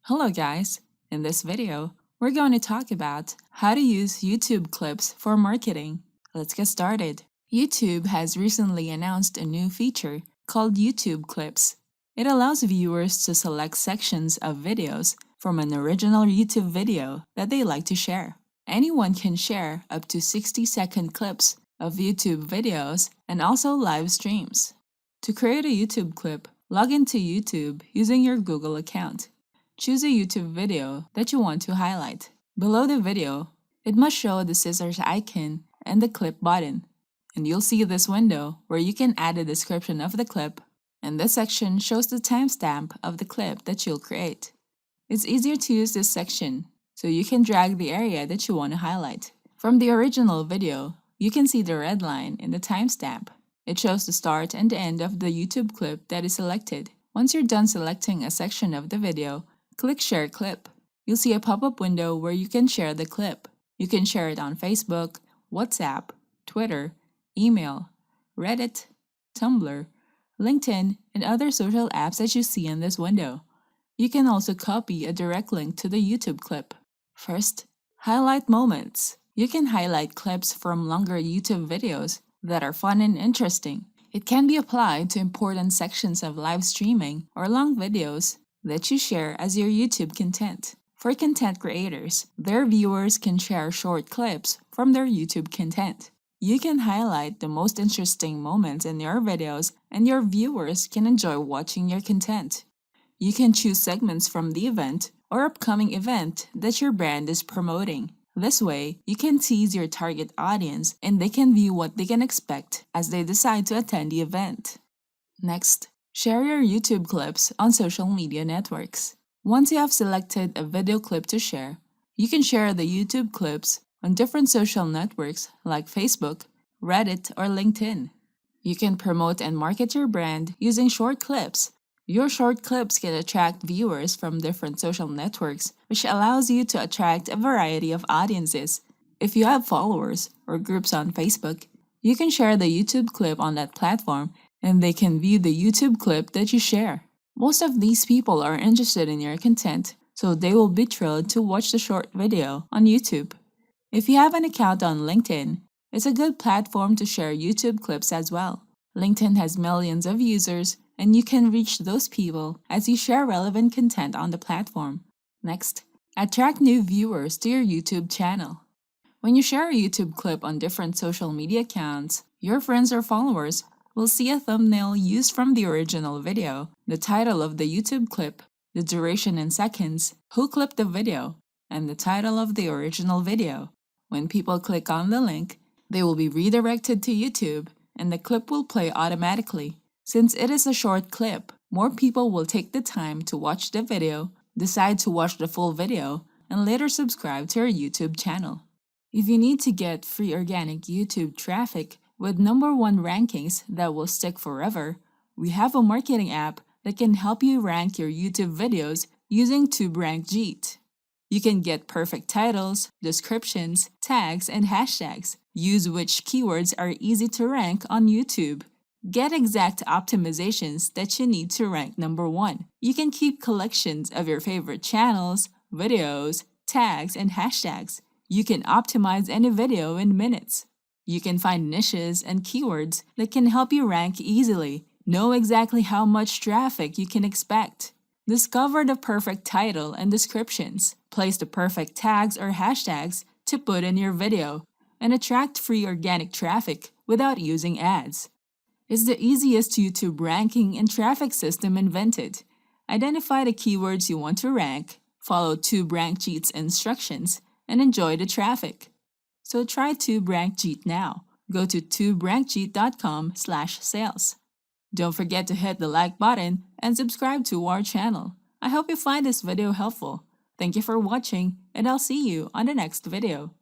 Hello guys! In this video, we're going to talk about how to use YouTube clips for marketing. Let's get started. YouTube has recently announced a new feature called YouTube Clips. It allows viewers to select sections of videos from an original YouTube video that they like to share. Anyone can share up to 60-second clips of YouTube videos and also live streams. To create a YouTube clip, log into YouTube using your Google account. Choose a YouTube video that you want to highlight. Below the video, it must show the scissors icon and the clip button. And you'll see this window where you can add a description of the clip, and this section shows the timestamp of the clip that you'll create. It's easier to use this section, so you can drag the area that you want to highlight. From the original video, you can see the red line in the timestamp. It shows the start and the end of the YouTube clip that is selected. Once you're done selecting a section of the video, click Share Clip. You'll see a pop-up window where you can share the clip. You can share it on Facebook, WhatsApp, Twitter, email, Reddit, Tumblr, LinkedIn, and other social apps that you see in this window. You can also copy a direct link to the YouTube clip. First, highlight moments. You can highlight clips from longer YouTube videos that are fun and interesting. It can be applied to important sections of live streaming or long videos that you share as your YouTube content. For content creators, their viewers can share short clips from their YouTube content. You can highlight the most interesting moments in your videos, and your viewers can enjoy watching your content. You can choose segments from the event or upcoming event that your brand is promoting. This way, you can tease your target audience and they can view what they can expect as they decide to attend the event. Next, share your YouTube clips on social media networks. Once you have selected a video clip to share, you can share the YouTube clips on different social networks like Facebook, Reddit, or LinkedIn. You can promote and market your brand using short clips. Your short clips can attract viewers from different social networks, which allows you to attract a variety of audiences. If you have followers or groups on Facebook, you can share the YouTube clip on that platform and they can view the YouTube clip that you share. Most of these people are interested in your content, so they will be thrilled to watch the short video on YouTube. If you have an account on LinkedIn, it's a good platform to share YouTube clips as well. LinkedIn has millions of users, and you can reach those people as you share relevant content on the platform. Next, attract new viewers to your YouTube channel. When you share a YouTube clip on different social media accounts, your friends or followers will see a thumbnail used from the original video, the title of the YouTube clip, the duration in seconds, who clipped the video, and the title of the original video. When people click on the link, they will be redirected to YouTube, and the clip will play automatically. Since it is a short clip, more people will take the time to watch the video, decide to watch the full video, and later subscribe to our YouTube channel. If you need to get free organic YouTube traffic with #1 rankings that will stick forever, we have a marketing app that can help you rank your YouTube videos using TubeRankJeet. You can get perfect titles, descriptions, tags, and hashtags. Use which keywords are easy to rank on YouTube. Get exact optimizations that you need to rank #1. You can keep collections of your favorite channels, videos, tags, and hashtags. You can optimize any video in minutes. You can find niches and keywords that can help you rank easily. Know exactly how much traffic you can expect. Discover the perfect title and descriptions. Place the perfect tags or hashtags to put in your video and attract free organic traffic without using ads. It's the easiest YouTube ranking and traffic system invented. Identify the keywords you want to rank, follow TubeRankJeet's instructions, and enjoy the traffic. So try TubeRankJeet now. Go to tuberankjeet.com/sales. Don't forget to hit the like button and subscribe to our channel. I hope you find this video helpful. Thank you for watching, and I'll see you on the next video.